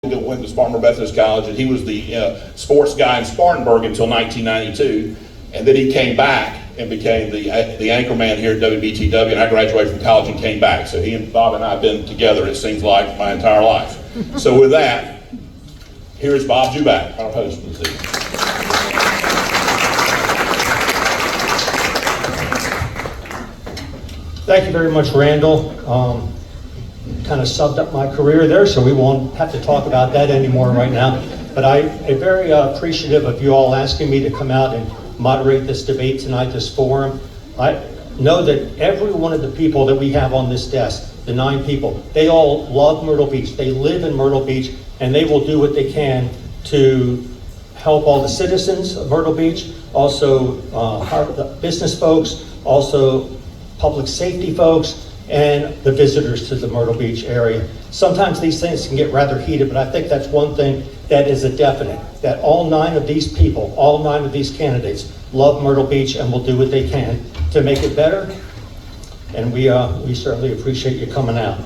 went to Spartanburg Methodist College, and he was the sports guy in Spartanburg until 1992, and then he came back and became the anchor man here at WBTW, and I graduated from college and came back. So Bob and I have been together, it seems like, my entire life. So with that, here is Bob Juback, our host for this evening. Thank you very much, Randall. Kind of subbed up my career there, so we won't have to talk about that anymore right now. But I'm very appreciative of you all asking me to come out and moderate this debate tonight, this forum. I know that every one of the people that we have on this desk, the 9 people, they all love Myrtle Beach. They live in Myrtle Beach, and they will do what they can to help all the citizens of Myrtle Beach, also the business folks, also public safety folks, and the visitors to the Myrtle Beach area. Sometimes these things can get rather heated, but I think that's one thing that is a definite, that all 9 of these people, all 9 of these candidates love Myrtle Beach and will do what they can to make it better. And we certainly appreciate you coming out.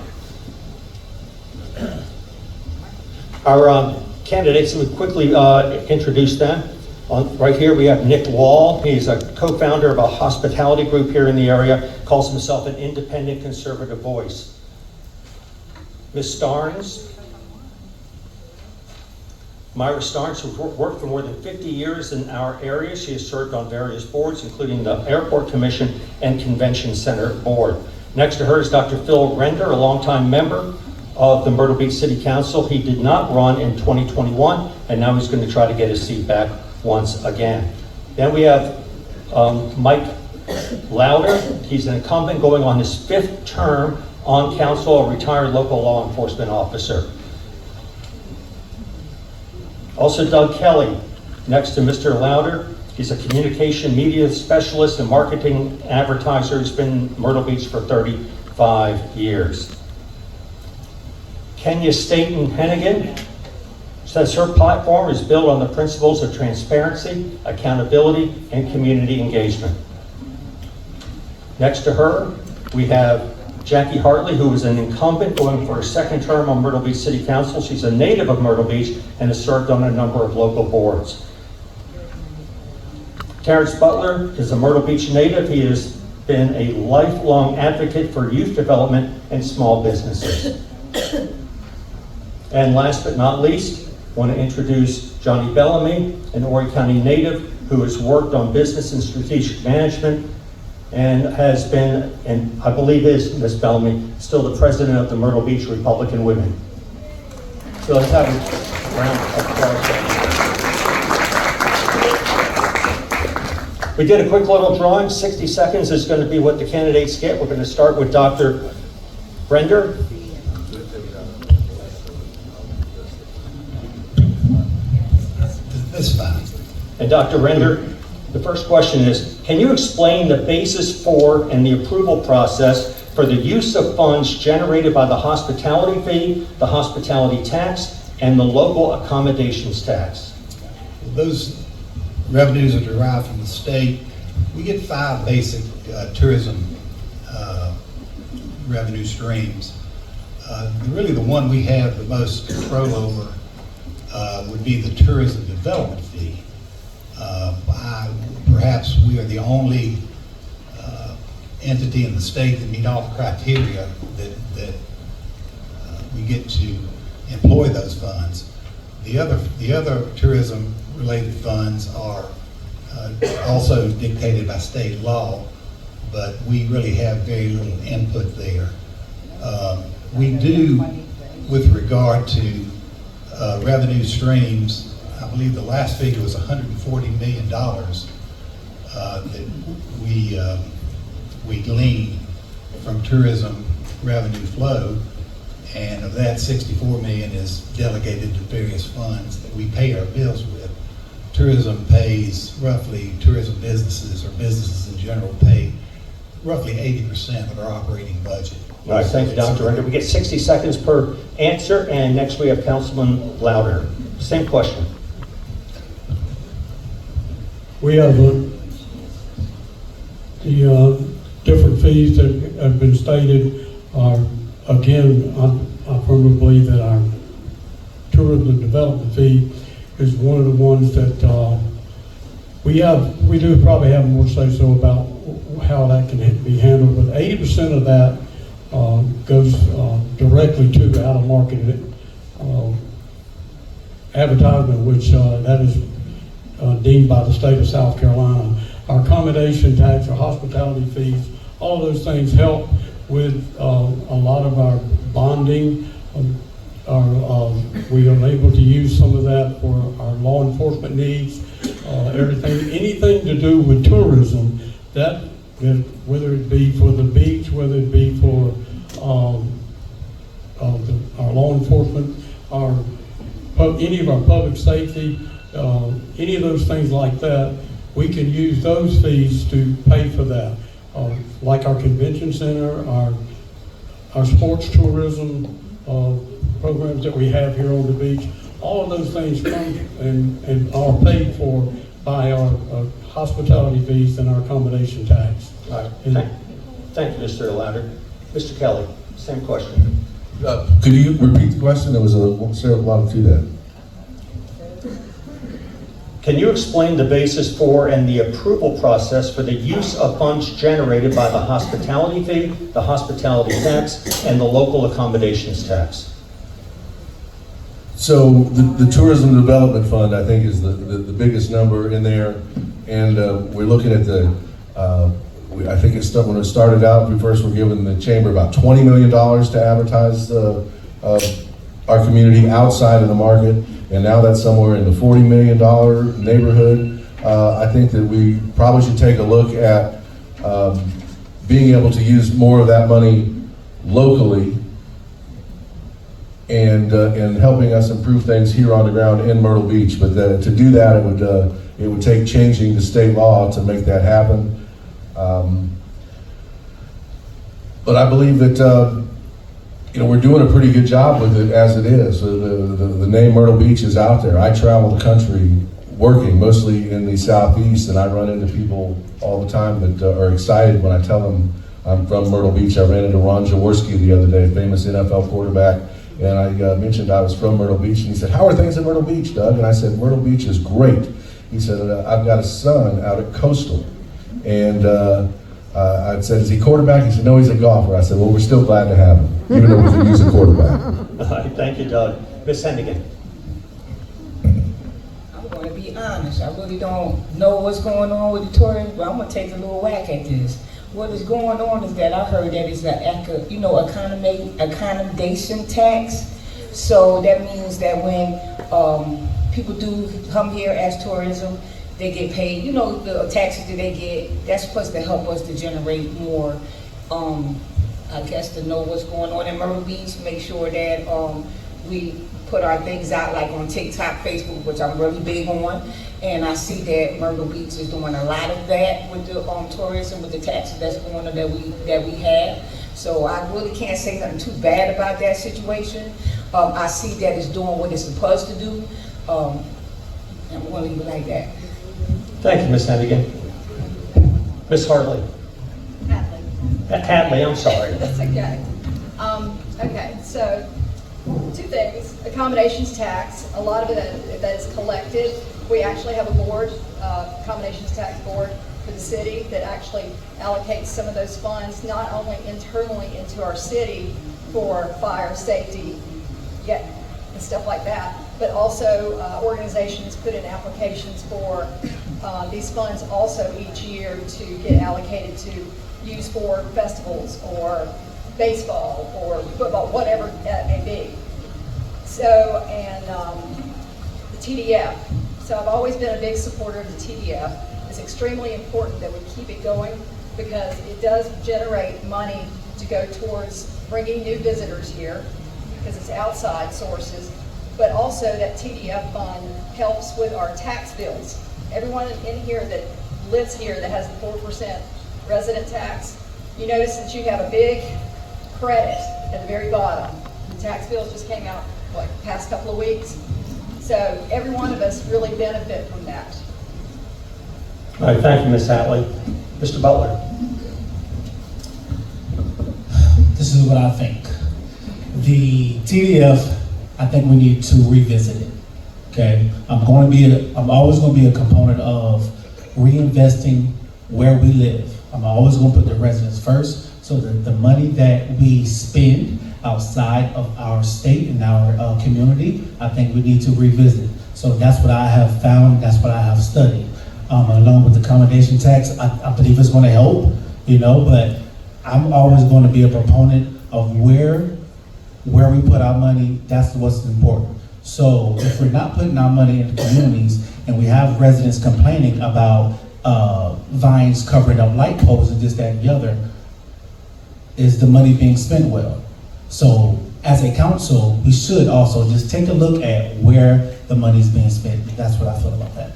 Our candidates, we quickly introduce them. Right here we have Nick Wall. He's a co-founder of a hospitality group here in the area, calls himself an independent conservative voice. Ms. Starnes, Myra Starnes, who's worked for more than 50 years in our area. She has served on various boards, including the Airport Commission and Convention Center Board. Next to her is Dr. Phil Render, a longtime member of the Myrtle Beach City Council. He did not run in 2021, and now he's going to try to get his seat back once again. Then we have Mike Lauder. He's an incumbent going on his 5th term on council, a retired local law enforcement officer. Also Doug Kelly, next to Mr. Lauder. He's a communication media specialist and marketing advertiser. He's been in Myrtle Beach for 35 years. Kenya Staten Hennigan says her platform is built on the principles of transparency, accountability, and community engagement. Next to her, we have Jackie Hartley, who is an incumbent going for a 2nd term on Myrtle Beach City Council. She's a native of Myrtle Beach and has served on a number of local boards. Terrence Butler is a Myrtle Beach native. He has been a lifelong advocate for youth development and small businesses. And last but not least, I want to introduce Johnny Bellamy, an Horry County native who has worked on business and strategic management and has been, and I believe is, Ms. Bellamy, still the president of the Myrtle Beach Republican Women. So let's have a round of applause. We did a quick little drawing. 60 seconds is going to be what the candidates get. We're going to start with Dr. Render. That's fine. And Dr. Render, the first question is, can you explain the basis for and the approval process for the use of funds generated by the hospitality fee, the hospitality tax, and the local accommodations tax? Those revenues are derived from the state. We get 5 basic tourism revenue streams. Really the one we have the most control over would be the tourism development fee. Perhaps we are the only entity in the state that meet all the criteria that we get to employ those funds. The other tourism related funds are also dictated by state law, but we really have very little input there. We do, with regard to revenue streams, I believe the last figure was $140 million that we glean from tourism revenue flow, and of that, 64 million is delegated to various funds that we pay our bills with. Tourism pays roughly, tourism businesses or businesses in general pay roughly 80% of our operating budget. All right, thank you, Dr. Render. We get 60 seconds per answer, and next we have Councilman Lauder. Same question. We have the different fees that have been stated are, again, I firmly believe that our tourism development fee is one of the ones that we do probably have more say-so about how that can be handled, but 80% of that goes directly to out-of-market advertisement, which that is deemed by the state of South Carolina. Our accommodation tax, our hospitality fees, all of those things help with a lot of our bonding. We are able to use some of that for our law enforcement needs. Anything to do with tourism, that whether it be for the beach, whether it be for our law enforcement, any of our public safety, any of those things like that, we can use those fees to pay for that. Like our convention center, our sports tourism programs that we have here on the beach, all of those things come and are paid for by our hospitality fees and our accommodation tax. All right. Thank you, Mr. Louder. Mr. Kelly, same question. Could you repeat the question? There was a lot to that. Can you explain the basis for and the approval process for the use of funds generated by the hospitality fee, the hospitality tax, and the local accommodations tax? So the Tourism Development Fund, I think, is the biggest number in there, and we're looking at I think when it started out, we first were given the chamber about $20 million to advertise our community outside of the market, and now that's somewhere in the $40 million neighborhood. I think that we probably should take a look at being able to use more of that money locally and helping us improve things here on the ground in Myrtle Beach. But to do that, it would take changing the state law to make that happen. But I believe that we're doing a pretty good job with it as it is. The name Myrtle Beach is out there. I travel the country working mostly in the Southeast, and I run into people all the time that are excited when I tell them I'm from Myrtle Beach. I ran into Ron Jaworski the other day, a famous NFL quarterback, and I mentioned I was from Myrtle Beach, and he said, "How are things in Myrtle Beach, Doug?" And I said, "Myrtle Beach is great." He said, "I've got a son out at Coastal," and I said, "Is he quarterback?" He said, "No, he's a golfer." I said, "Well, we're still glad to have him, even though we can use a quarterback." All right, thank you, Doug. Ms. Hennigan. I'm going to be honest. I really don't know what's going on with the tourism, but I'm going to take a little whack at this. What is going on is that I heard that it's accommodation tax. So that means that when people do come here as tourism, they get paid, the taxes that they get, that's supposed to help us to generate more, I guess, to know what's going on in Myrtle Beach, make sure that we put our things out like on TikTok, Facebook, which I'm really big on, and I see that Myrtle Beach is doing a lot of that with the tourism, with the taxes that's going on that we have. So I really can't say nothing too bad about that situation. I see that it's doing what it's supposed to do, and I'm going to leave it like that. Thank you, Ms. Hennigan. Ms. Hartley. Hadley, I'm sorry. That's okay. Okay, so two things. Accommodations tax, a lot of it that is collected. We actually have a board, accommodations tax board for the city that actually allocates some of those funds, not only internally into our city for fire safety and stuff like that, but also organizations put in applications for these funds also each year to get allocated to use for festivals or baseball or football, whatever that may be. So, and the TDF. So I've always been a big supporter of the TDF. It's extremely important that we keep it going because it does generate money to go towards bringing new visitors here because it's outside sources, but also that TDF fund helps with our tax bills. Everyone in here that lives here that has the 4% resident tax, you notice that you have a big credit at the very bottom. The tax bills just came out, the past couple of weeks. So every one of us really benefit from that. All right, thank you, Ms. Hadley. Mr. Butler. This is what I think. The TDF I think we need to revisit it. Okay, I'm always going to be a component of reinvesting where we live. I'm always going to put the residents first, so that the money that we spend outside of our state and our community, I think we need to revisit. So that's what I have found. That's what I have studied. Along with the accommodation tax, I believe it's going to help. But I'm always going to be a proponent of where we put our money. That's what's important. So if we're not putting our money in the communities and we have residents complaining about vines covering up light poles and this, that, and the other, is the money being spent well? So as a council, we should also just take a look at where the money is being spent. That's what I feel about that.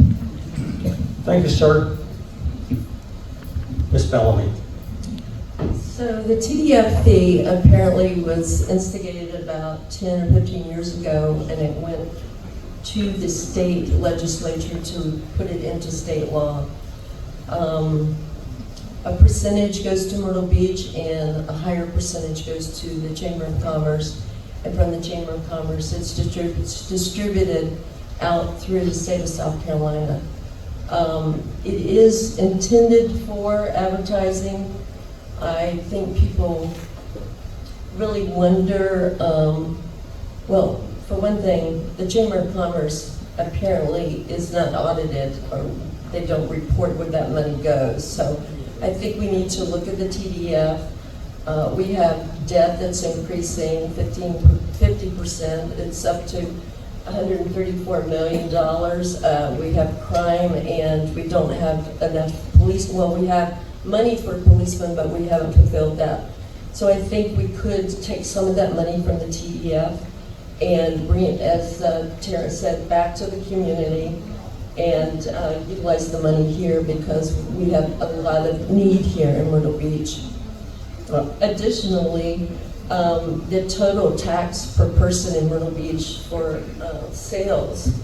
Thank you, sir. Ms. Bellamy. So the TDF fee apparently was instigated about 10 or 15 years ago, and it went to the state legislature to put it into state law. A percentage goes to Myrtle Beach and a higher percentage goes to the Chamber of Commerce. And from the Chamber of Commerce, it's distributed out through the state of South Carolina. It is intended for advertising. I think people really wonder, well, for one thing, the Chamber of Commerce apparently is not audited, or they don't report where that money goes. So I think we need to look at the TDF. We have debt that's increasing 50%. It's up to $134 million. We have crime, and we don't have enough police. Well, we have money for policemen, but we haven't fulfilled that. So I think we could take some of that money from the TDF and bring it, as Tara said, back to the community and utilize the money here, because we have a lot of need here in Myrtle Beach. Additionally, the total tax per person in Myrtle Beach for sales,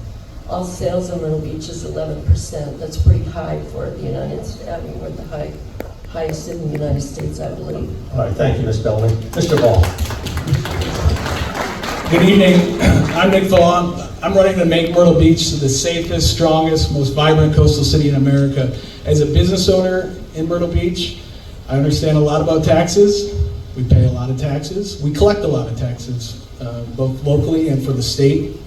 all sales in Myrtle Beach is 11%. That's pretty high for the United States. I mean, we're the highest in the United States, I believe. All right, thank you, Ms. Bellamy. Mr. Ball. Good evening. I'm Nick Vaughan. I'm running to make Myrtle Beach the safest, strongest, most vibrant coastal city in America. As a business owner in Myrtle Beach, I understand a lot about taxes. We pay a lot of taxes. We collect a lot of taxes, both locally and for the state.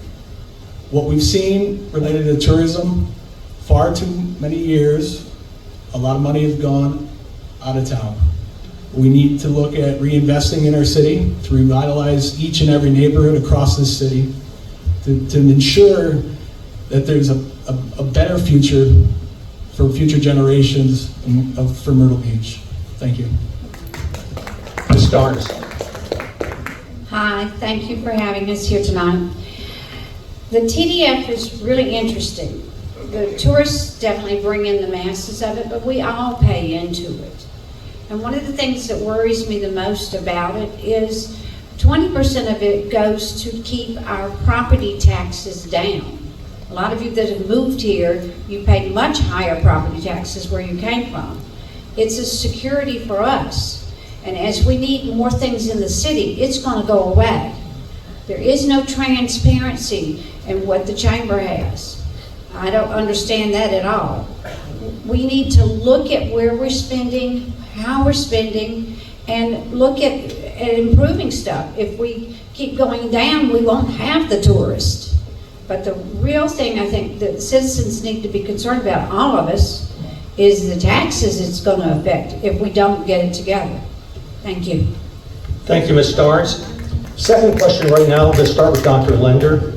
What we've seen related to tourism, far too many years, a lot of money has gone out of town. We need to look at reinvesting in our city to revitalize each and every neighborhood across this city to ensure that there's a better future for future generations for Myrtle Beach. Thank you. Ms. Starnes. Hi, thank you for having us here tonight. The TDF is really interesting. The tourists definitely bring in the masses of it, but we all pay into it. And one of the things that worries me the most about it is 20% of it goes to keep our property taxes down. A lot of you that have moved here, you paid much higher property taxes where you came from. It's a security for us. And as we need more things in the city, it's going to go away. There is no transparency in what the chamber has. I don't understand that at all. We need to look at where we're spending, how we're spending, and look at improving stuff. If we keep going down, we won't have the tourists. But the real thing I think that citizens need to be concerned about, all of us, is the taxes it's going to affect if we don't get it together. Thank you. Thank you, Ms. Starnes. Second question right now, let's start with Dr. Linder.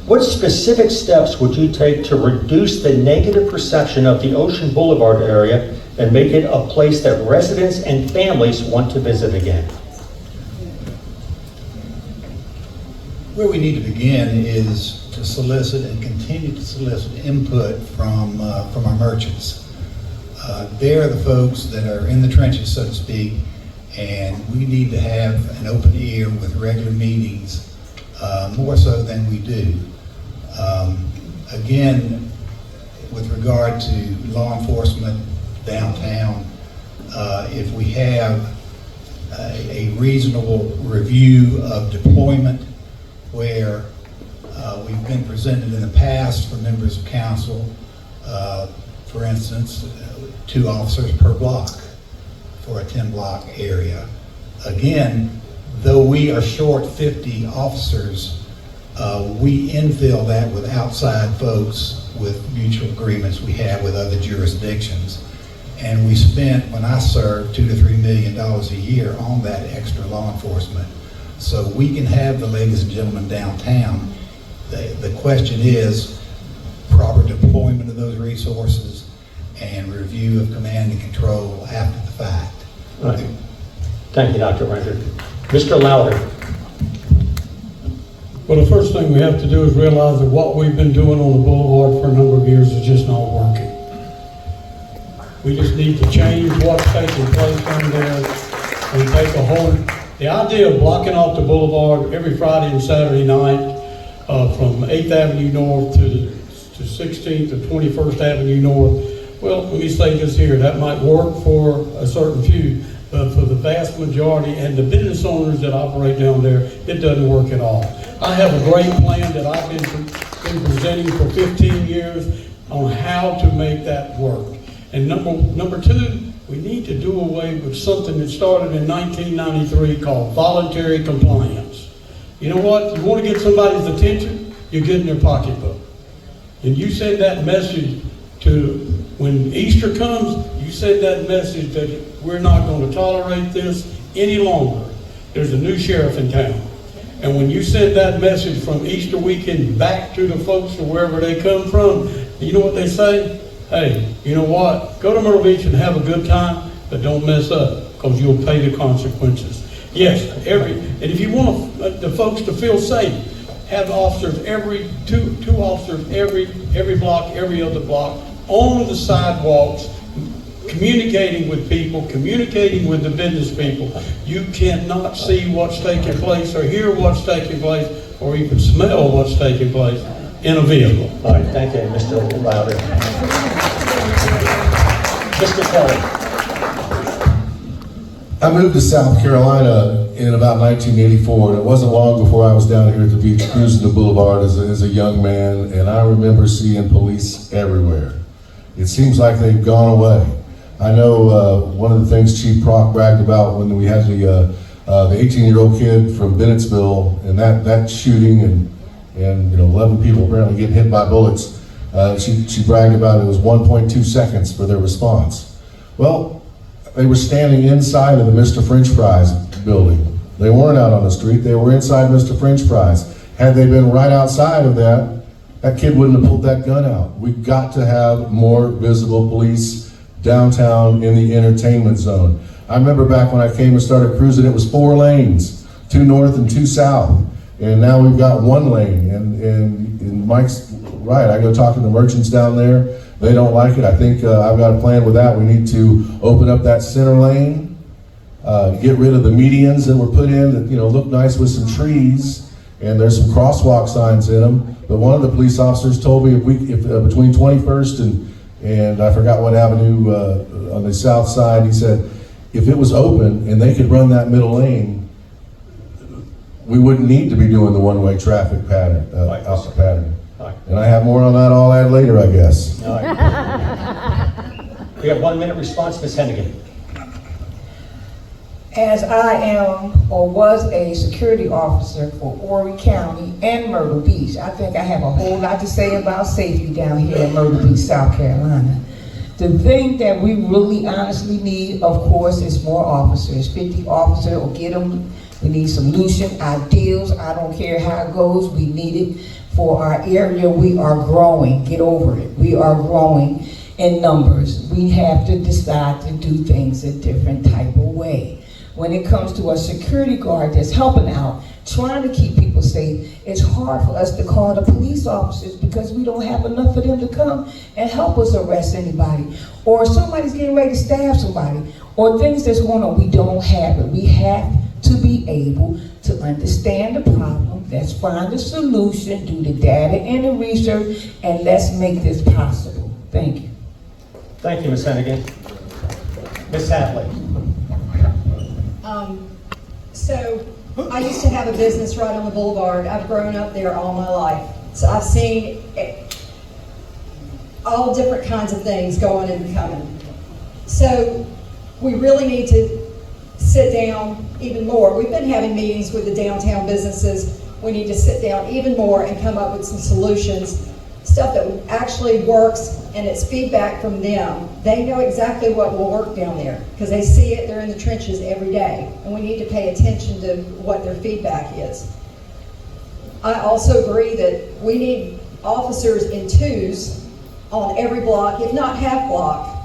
What specific steps would you take to reduce the negative perception of the Ocean Boulevard area and make it a place that residents and families want to visit again? Where we need to begin is to solicit and continue to solicit input from our merchants. They're the folks that are in the trenches, so to speak, and we need to have an open ear with regular meetings, more so than we do. Again, with regard to law enforcement downtown, if we have a reasonable review of deployment where we've been presented in the past for members of council, for instance, 2 officers per block for a 10-block area. Again, though we are short 50 officers, we infill that with outside folks with mutual agreements we have with other jurisdictions. And we spent, when I served, $2 to $3 million a year on that extra law enforcement. So we can have the ladies and gentlemen downtown. The question is proper deployment of those resources and review of command and control after the fact. All right. Thank you, Dr. Renter. Mr. Lowry. Well, the first thing we have to do is realize that what we've been doing on the boulevard for a number of years is just not working. We just need to change what's taking place down there and take a whole, the idea of blocking off the boulevard every Friday and Saturday night from 8th Avenue North to 16th or 21st Avenue North. Well, let me say this here, that might work for a certain few, but for the vast majority and the business owners that operate down there, it doesn't work at all. I have a great plan that I've been presenting for 15 years on how to make that work. And number 2, we need to do away with something that started in 1993 called voluntary compliance. You know what? You want to get somebody's attention, you get in their pocketbook. And you send that message to, when Easter comes, you send that message that we're not going to tolerate this any longer. There's a new sheriff in town. And when you send that message from Easter weekend back to the folks or wherever they come from, you know what they say? Hey, you know what? Go to Myrtle Beach and have a good time, but don't mess up, because you'll pay the consequences. Yes, and if you want the folks to feel safe, have officers two officers every block, every other block, on the sidewalks, communicating with people, communicating with the business people. You cannot see what's taking place or hear what's taking place or even smell what's taking place in a vehicle. All right, thank you, Mr. Lowry. Mr. Kelly. I moved to South Carolina in about 1984, and it wasn't long before I was down here at the beach cruising the boulevard as a young man, and I remember seeing police everywhere. It seems like they've gone away. I know one of the things Chief Prock bragged about when we had the 18-year-old kid from Bennettsville and that shooting and 11 people apparently getting hit by bullets. She bragged about it was 1.2 seconds for their response. Well, they were standing inside of the Mr. French Fries building. They weren't out on the street, they were inside Mr. French Fries. Had they been right outside of that kid wouldn't have pulled that gun out. We've got to have more visible police downtown in the entertainment zone. I remember back when I came and started cruising, it was 4 lanes, 2 north and 2 south. And now we've got 1 lane, and Mike's right. I go talk to the merchants down there. They don't like it. I think I've got a plan with that. We need to open up that center lane, get rid of the medians that were put in that look nice with some trees, and there's some crosswalk signs in them. But one of the police officers told me if between 21st and I forgot what avenue on the south side, he said if it was open and they could run that middle lane, we wouldn't need to be doing the one-way traffic pattern, pattern. And I have more on that. I'll add later, I guess. All right. We have 1 minute response, Ms. Hennigan. As I am or was a security officer for Horry County and Myrtle Beach, I think I have a whole lot to say about safety down here in Myrtle Beach, South Carolina. The thing that we really honestly need, of course, is more officers. 50 officers will get them. We need solution, ideals. I don't care how it goes. We need it for our area. We are growing. Get over it. We are growing in numbers. We have to decide to do things a different type of way. When it comes to a security guard that's helping out, trying to keep people safe, it's hard for us to call the police officers because we don't have enough of them to come and help us arrest anybody. Or somebody's getting ready to stab somebody. Or things that's going on, we don't have it. We have to be able to understand the problem, let's find a solution, do the data and the research, and let's make this possible. Thank you. Thank you, Ms. Hennigan. Ms. Hadley. So I used to have a business right on the boulevard. I've grown up there all my life. So I've seen all different kinds of things going and coming. So we really need to sit down even more. We've been having meetings with the downtown businesses. We need to sit down even more and come up with some solutions, stuff that actually works, and it's feedback from them. They know exactly what will work down there because they see it, they're in the trenches every day, and we need to pay attention to what their feedback is. I also agree that we need officers in twos on every block, if not half block,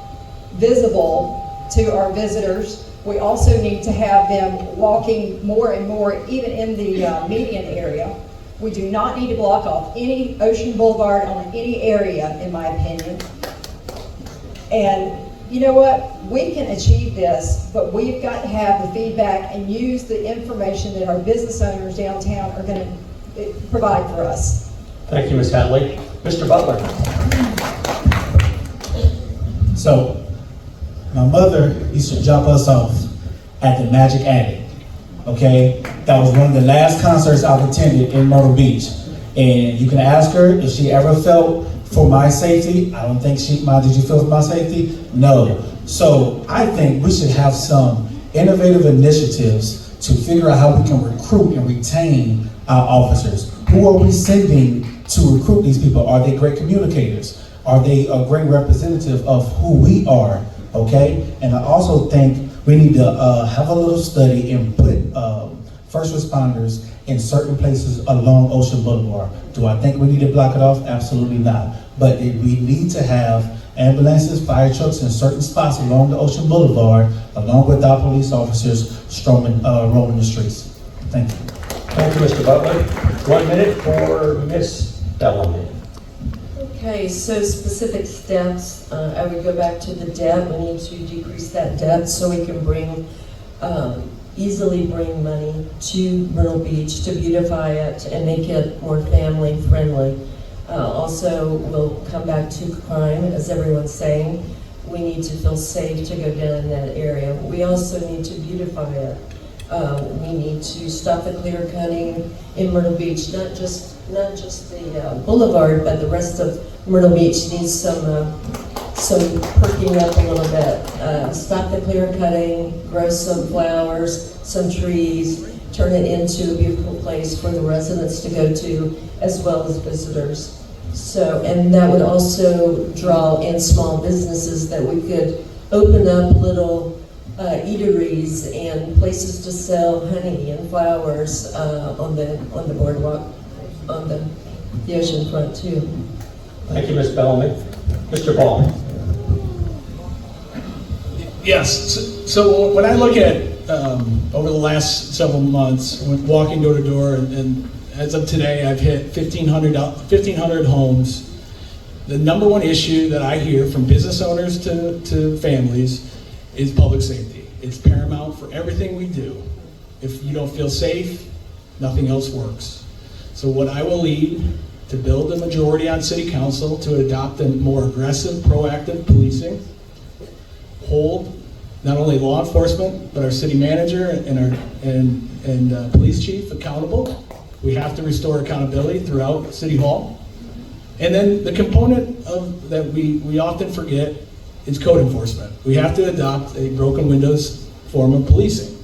visible to our visitors. We also need to have them walking more and more, even in the median area. We do not need to block off any Ocean Boulevard on any area, in my opinion. And you know what? We can achieve this, but we've got to have the feedback and use the information that our business owners downtown are going to provide for us. Thank you, Ms. Hadley. Mr. Butler. So, my mother used to drop us off at the Magic Attic, okay? That was one of the last concerts I've attended in Myrtle Beach. And you can ask her if she ever felt for my safety. I don't think did you feel for my safety? No. So I think we should have some innovative initiatives to figure out how we can recruit and retain our officers. Who are we sending to recruit these people? Are they great communicators? Are they a great representative of who we are? Okay, and I also think we need to have a little study and put first responders in certain places along Ocean Boulevard. Do I think we need to block it off? Absolutely not. But we need to have ambulances, fire trucks in certain spots along the Ocean Boulevard, along with our police officers roaming the streets. Thank you. Thank you, Mr. Butler. 1 minute for Ms. Bellamy. Okay, so specific steps, I would go back to the debt. We need to decrease that debt so we can easily bring money to Myrtle Beach to beautify it and make it more family friendly. Also, we'll come back to crime, as everyone's saying. We need to feel safe to go down in that area. We also need to beautify it. We need to stop the clear cutting in Myrtle Beach, not just the boulevard, but the rest of Myrtle Beach needs some perking up a little bit. Stop the clear cutting, grow some flowers, some trees, turn it into a beautiful place for the residents to go to, as well as visitors. So, and that would also draw in small businesses that we could open up little eateries and places to sell honey and flowers on the boardwalk, on the ocean front too. Thank you, Ms. Bellamy. Mr. Ball. Yes, so when I look at over the last several months, walking door to door, and as of today, I've hit 1,500 homes. The number one issue that I hear from business owners to families is public safety. It's paramount for everything we do. If you don't feel safe, nothing else works. So what I will lead to build a majority on City Council to adopt a more aggressive, proactive policing, hold not only law enforcement, but our city manager and police chief accountable. We have to restore accountability throughout City Hall. And then the component that we often forget is code enforcement. We have to adopt a broken windows form of policing.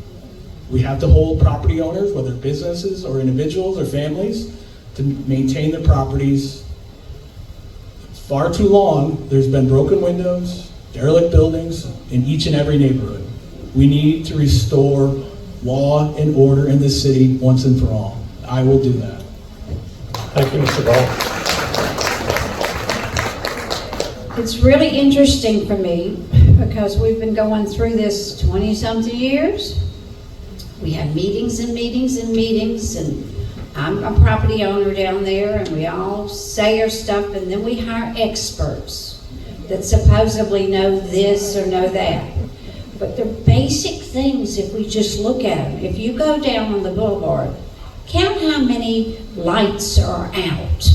We have to hold property owners, whether businesses or individuals or families, to maintain their properties. Far too long, there's been broken windows, derelict buildings in each and every neighborhood. We need to restore law and order in this city once and for all. I will do that. Thank you, Mr. Ball. It's really interesting for me because we've been going through this 20-something years. We have meetings and meetings and meetings, and I'm a property owner down there, and we all say our stuff, and then we hire experts that supposedly know this or know that. But they're basic things if we just look at them. If you go down on the boulevard, count how many lights are out.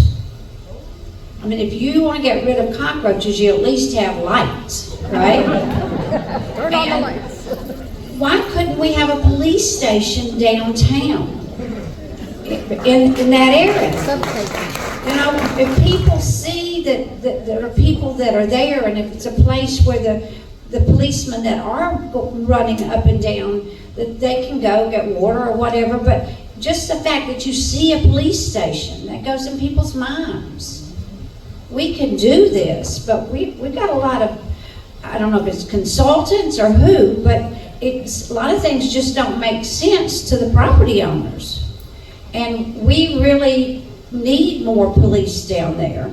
I mean, if you want to get rid of cockroaches, you at least have lights, right? Turn on the lights. why couldn't we have a police station downtown in that area? You know, if people see that there are people that are there, and if it's a place where the policemen that are running up and down, that they can go get water or whatever, but just the fact that you see a police station, that goes in people's minds. We can do this, but we've got a lot of, I don't know if it's consultants or who, but a lot of things just don't make sense to the property owners. And we really need more police down there,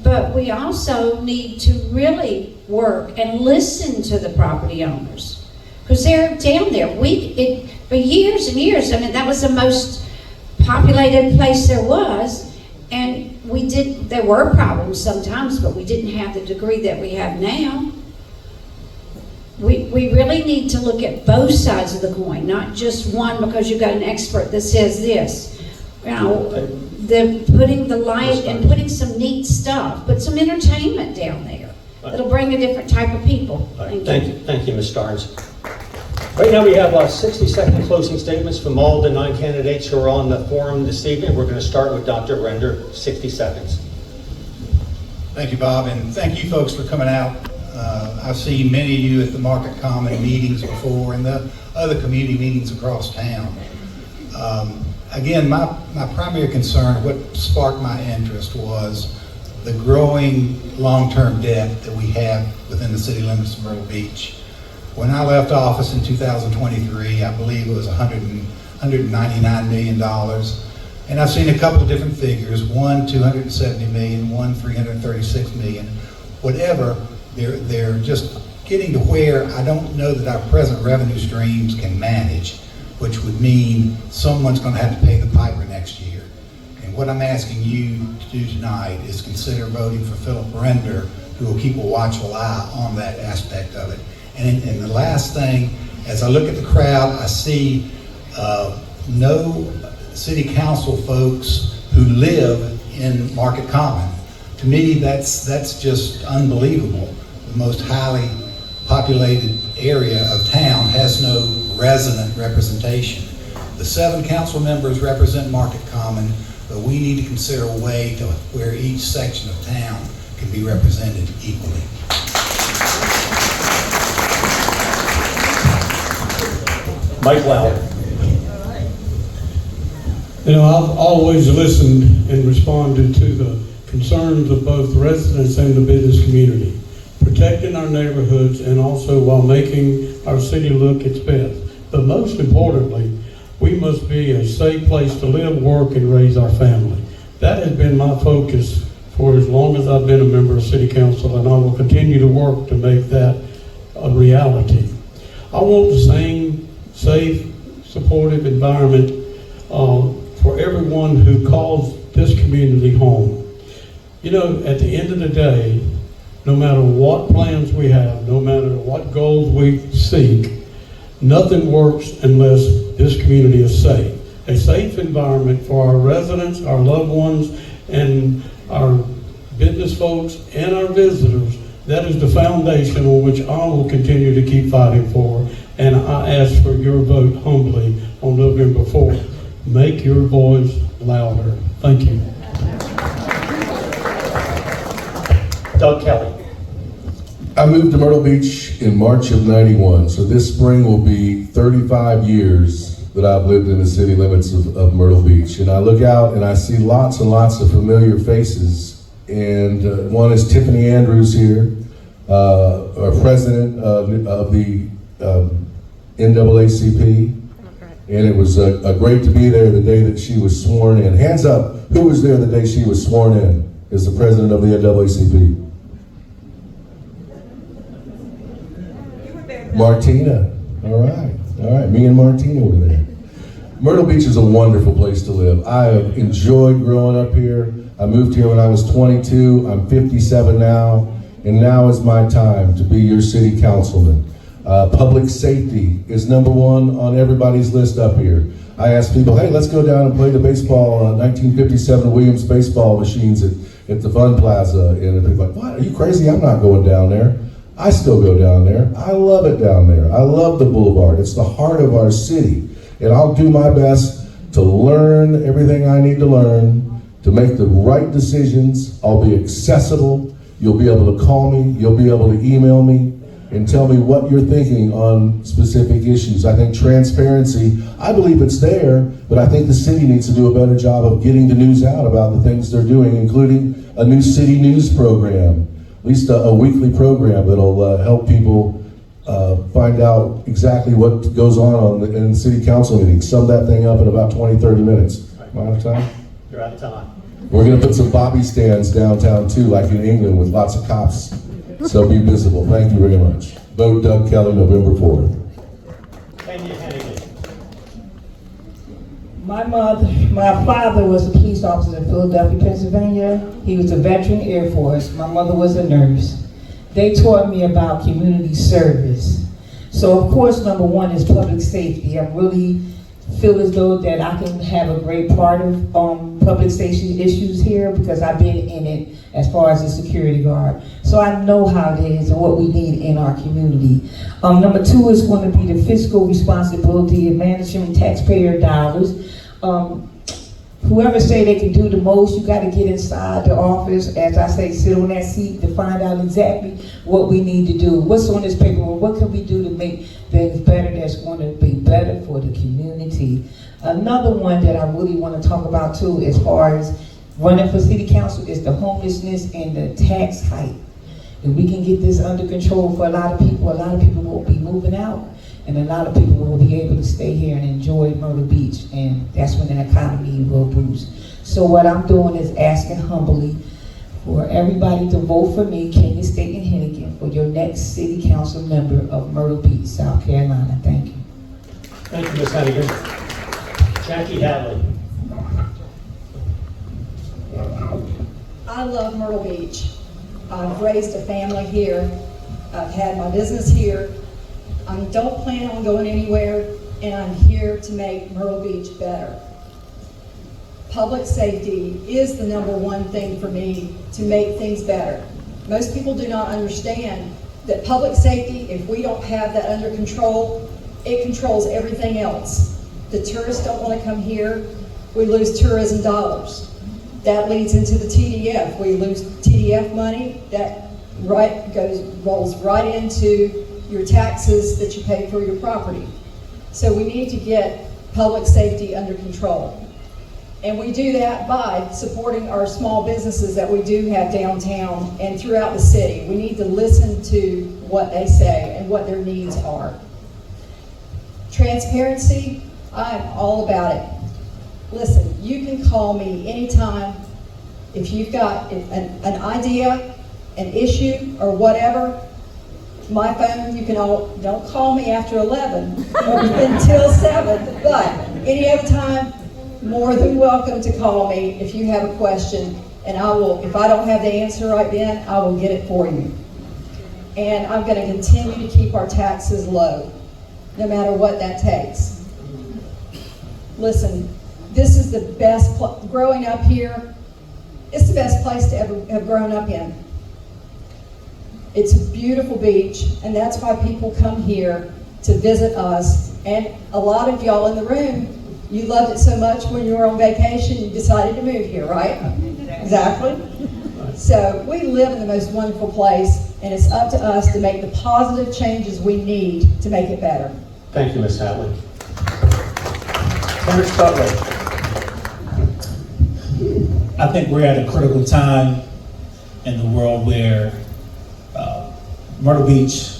but we also need to really work and listen to the property owners, because they're down there. For years and years, I mean, that was the most populated place there was, and there were problems sometimes, but we didn't have the degree that we have now. We really need to look at both sides of the coin, not just one because you've got an expert that says this. You know, they're putting the light and putting some neat stuff, put some entertainment down there. It'll bring a different type of people. Thank you, Ms. Starnes. Right now we have 60-second closing statements from all the 9 candidates who are on the forum this evening. We're going to start with Dr. Render, 60 seconds. Thank you, Bob, and thank you folks for coming out. I've seen many of you at the Market Common meetings before and the other community meetings across town. Again, my primary concern, what sparked my interest, was the growing long-term debt that we have within the city limits of Myrtle Beach. When I left office in 2023, I believe it was $199 million. And I've seen a couple of different figures, one 270 million, one 336 million, whatever. They're just getting to where I don't know that our present revenue streams can manage, which would mean someone's going to have to pay the piper next year. And what I'm asking you to do tonight is consider voting for Philip Render, who will keep a watchful eye on that aspect of it. And the last thing, as I look at the crowd, I see no city council folks who live in Market Common. To me, that's just unbelievable. The most highly populated area of town has no resident representation. The 7 council members represent Market Common, but we need to consider a way to where each section of town can be represented equally. Mike Lauer. You know, I've always listened and responded to the concerns of both residents and the business community, protecting our neighborhoods and also while making our city look its best. But most importantly, we must be a safe place to live, work, and raise our family. That has been my focus for as long as I've been a member of City Council, and I will continue to work to make that a reality. I want the same safe, supportive environment for everyone who calls this community home. You know, at the end of the day, no matter what plans we have, no matter what goals we seek, nothing works unless this community is safe. A safe environment for our residents, our loved ones, and our business folks and our visitors. That is the foundation on which I will continue to keep fighting for. And I ask for your vote humbly on November 4th. Make your voice louder. Thank you. Doug Kelly. I moved to Myrtle Beach in March of '91, so this spring will be 35 years that I've lived in the city limits of Myrtle Beach. And I look out and I see lots and lots of familiar faces. And one is Tiffany Andrews here, our president of the NAACP. And it was great to be there the day that she was sworn in. Hands up, who was there the day she was sworn in as the president of the NAACP? Martina. All right. Me and Martina were there. Myrtle Beach is a wonderful place to live. I have enjoyed growing up here. I moved here when I was 22. I'm 57 now, and now is my time to be your city councilman. Public safety is number one on everybody's list up here. I ask people, hey, let's go down and play the baseball, 1957 Williams baseball machines at the Fun Plaza. And people are like, what, are you crazy? I'm not going down there. I still go down there. I love it down there. I love the boulevard. It's the heart of our city. And I'll do my best to learn everything I need to learn, to make the right decisions. I'll be accessible. You'll be able to call me. You'll be able to email me and tell me what you're thinking on specific issues. I think transparency, I believe it's there, but I think the city needs to do a better job of getting the news out about the things they're doing, including a new city news program, at least a weekly program that'll help people find out exactly what goes on in the city council meetings. Sum that thing up in about 20, 30 minutes. Am I out of time? You're out of time. We're gonna put some Bobby stands downtown too, like in England, with lots of cops. So be visible. Thank you very much. Vote Doug Kelly, November 4th. My father was a police officer in Philadelphia, Pennsylvania. He was a veteran Air Force. My mother was a nurse. They taught me about community service. So of course, number one is public safety. I really feel as though that I can have a great part of public safety issues here because I've been in it as far as a security guard. So I know how it is and what we need in our community. Number two is going to be the fiscal responsibility of managing taxpayer dollars. Whoever say they can do the most, you got to get inside the office, as I say, sit on that seat to find out exactly what we need to do. What's on this paper? What can we do to make things better that's going to be better for the community? Another one that I really want to talk about too, as far as running for city council, is the homelessness and the tax hike. If we can get this under control for a lot of people won't be moving out. And a lot of people will be able to stay here and enjoy Myrtle Beach, and that's when the economy will boost. So what I'm doing is asking humbly for everybody to vote for me, Kenya State and Hennigan, for your next city council member of Myrtle Beach, South Carolina. Thank you. Thank you, Ms. Hennigan. Jackie Hadley. I love Myrtle Beach. I've raised a family here. I've had my business here. I don't plan on going anywhere, and I'm here to make Myrtle Beach better. Public safety is the number one thing for me to make things better. Most people do not understand that public safety, if we don't have that under control, it controls everything else. The tourists don't want to come here. We lose tourism dollars. That leads into the TDF. We lose TDF money. That rolls right into your taxes that you pay for your property. So we need to get public safety under control. And we do that by supporting our small businesses that we do have downtown and throughout the city. We need to listen to what they say and what their needs are. Transparency, I'm all about it. Listen, you can call me anytime if you've got an idea, an issue, or whatever. My phone, you can don't call me after 11 or until 7, but any other time, more than welcome to call me if you have a question, and I will, if I don't have the answer right then, I will get it for you. And I'm going to continue to keep our taxes low, no matter what that takes. Listen, this is the best, growing up here, it's the best place to ever have grown up in. It's a beautiful beach, and that's why people come here to visit us. And a lot of y'all in the room, you loved it so much when you were on vacation, you decided to move here, right? Exactly. So we live in the most wonderful place, and it's up to us to make the positive changes we need to make it better. Thank you, Ms. Hadley. Terrence Butler. I think we're at a critical time in the world where Myrtle Beach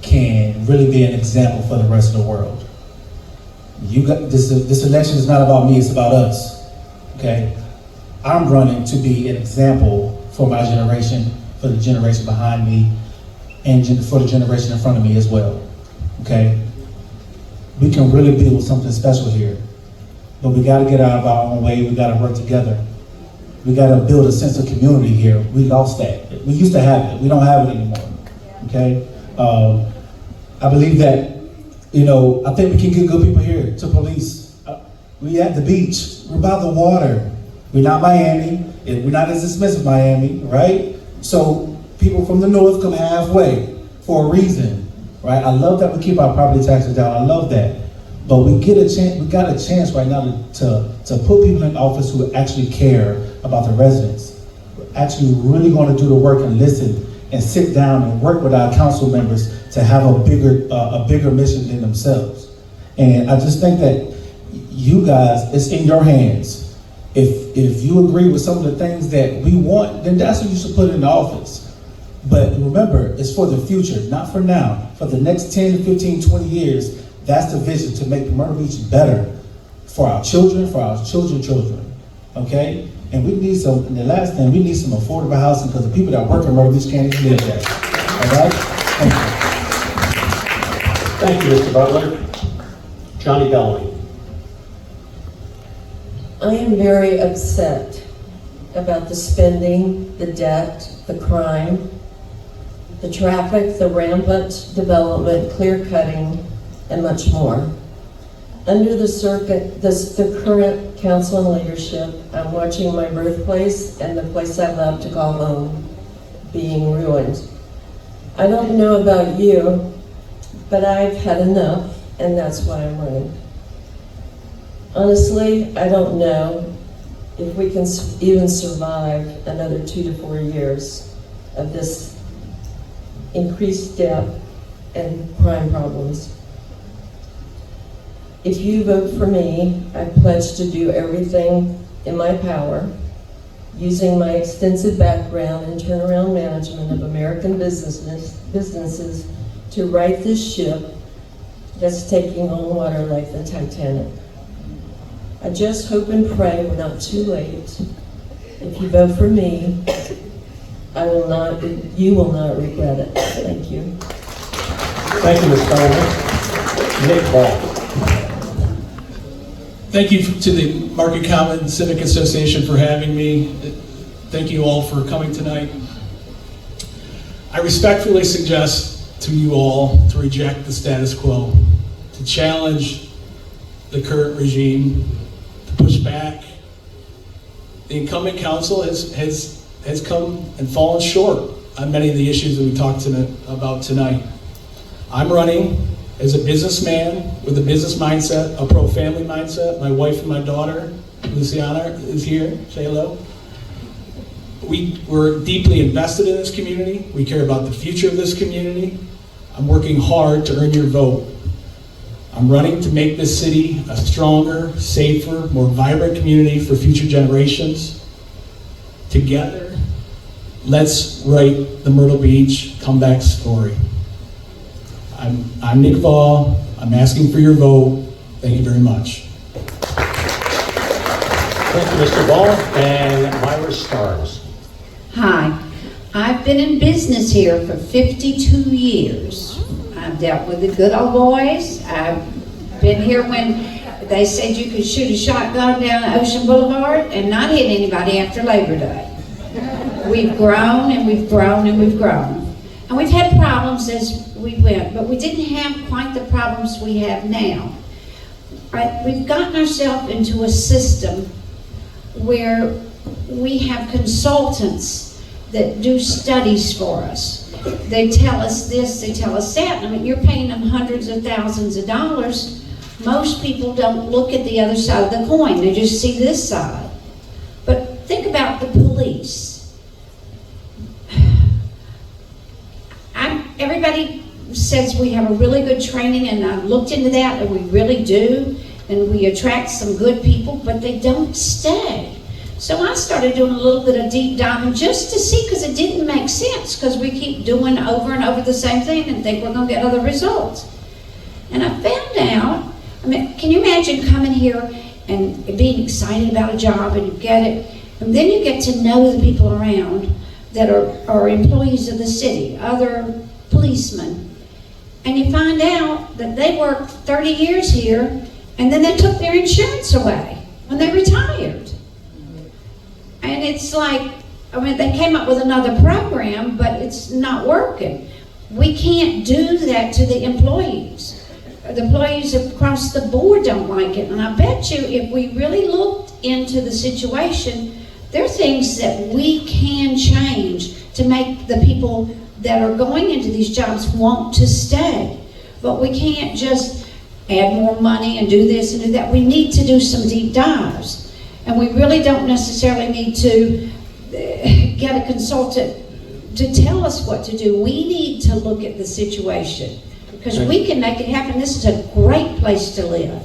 can really be an example for the rest of the world. This election is not about me, it's about us, okay? I'm running to be an example for my generation, for the generation behind me, and for the generation in front of me as well, okay? We can really build something special here, but we gotta get out of our own way, we gotta work together. We gotta build a sense of community here. We lost that. We used to have it, we don't have it anymore, okay? I believe that, I think we can get good people here to police. We at the beach, we're by the water. We're not Miami, we're not as expensive as Miami, right? So people from the north come halfway. for a reason, right? I love that we keep our property taxes down. I love that. But we got a chance right now to put people in office who actually care about the residents, actually really going to do the work and listen and sit down and work with our council members to have a bigger mission than themselves. And I just think that you guys, it's in your hands. If you agree with some of the things that we want, then that's what you should put in the office. But remember, it's for the future, not for now. For the next 10, 15, 20 years, that's the vision, to make Myrtle Beach better for our children, for our children's children, okay? And we need some, and the last thing, we need some affordable housing because the people that work in Myrtle Beach can't even live there, all right? Thank you. Thank you, Mr. Butler. Johnny Bellamy. I am very upset about the spending, the debt, the crime, the traffic, the rampant development, clear cutting, and much more. Under the current council and leadership, I'm watching my birthplace and the place I love to call home being ruined. I don't know about you, but I've had enough, and that's why I'm running. Honestly, I don't know if we can even survive another 2 to 4 years of this increased debt and crime problems. If you vote for me, I pledge to do everything in my power, using my extensive background in turnaround management of American businesses to right this ship that's taking on water like the Titanic. I just hope and pray we're not too late. If you vote for me, you will not regret it. Thank you. Thank you, Ms. Bellamy. Nick Ball. Thank you to the Market Common Civic Association for having me. Thank you all for coming tonight. I respectfully suggest to you all to reject the status quo, to challenge the current regime, to push back. The incumbent council has come and fallen short on many of the issues that we talked about tonight. I'm running as a businessman with a business mindset, a pro-family mindset. My wife and my daughter, Luciana, is here. Say hello. We're deeply invested in this community. We care about the future of this community. I'm working hard to earn your vote. I'm running to make this city a stronger, safer, more vibrant community for future generations. Together, let's write the Myrtle Beach comeback story. I'm Nick Vaughn. I'm asking for your vote. Thank you very much. Thank you, Mr. Ball. And Myra Stars. Hi, I've been in business here for 52 years. I've dealt with the good old boys. I've been here when they said you could shoot a shotgun down Ocean Boulevard and not hit anybody after Labor Day. We've grown and we've grown and we've grown. And we've had problems as we went, but we didn't have quite the problems we have now. Right? We've gotten ourselves into a system where we have consultants that do studies for us. They tell us this, they tell us that. I mean, you're paying them hundreds of thousands of dollars. Most people don't look at the other side of the coin. They just see this side. But think about the police. Everybody says we have a really good training, and I've looked into that, and we really do. And we attract some good people, but they don't stay. So I started doing a little bit of deep diving just to see, because it didn't make sense, because we keep doing over and over the same thing and think we're going to get other results. And I found out, I mean, can you imagine coming here and being excited about a job and you get it, and then you get to know the people around that are employees of the city, other policemen, and you find out that they worked 30 years here and then they took their insurance away when they retired. And it's like, I mean, they came up with another program, but it's not working. We can't do that to the employees. The employees across the board don't like it. And I bet you if we really looked into the situation, there are things that we can change to make the people that are going into these jobs want to stay. But we can't just add more money and do this and do that. We need to do some deep dives. And we really don't necessarily need to get a consultant to tell us what to do. We need to look at the situation because we can make it happen. This is a great place to live,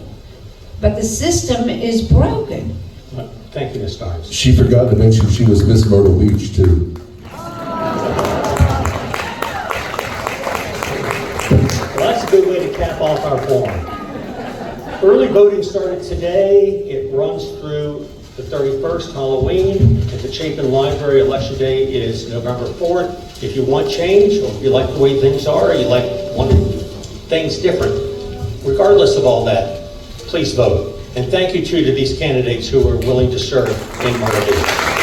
but the system is broken. Thank you, Ms. Starnes. She forgot to mention she was Miss Myrtle Beach too. Well, that's a good way to cap off our forum. Early voting started today. It runs through the 31st, Halloween. At the Chapin Library, Election Day is November 4th. If you want change, or if you like the way things are, or you want things different, regardless of all that, please vote. And thank you too to these candidates who are willing to serve in Myrtle Beach.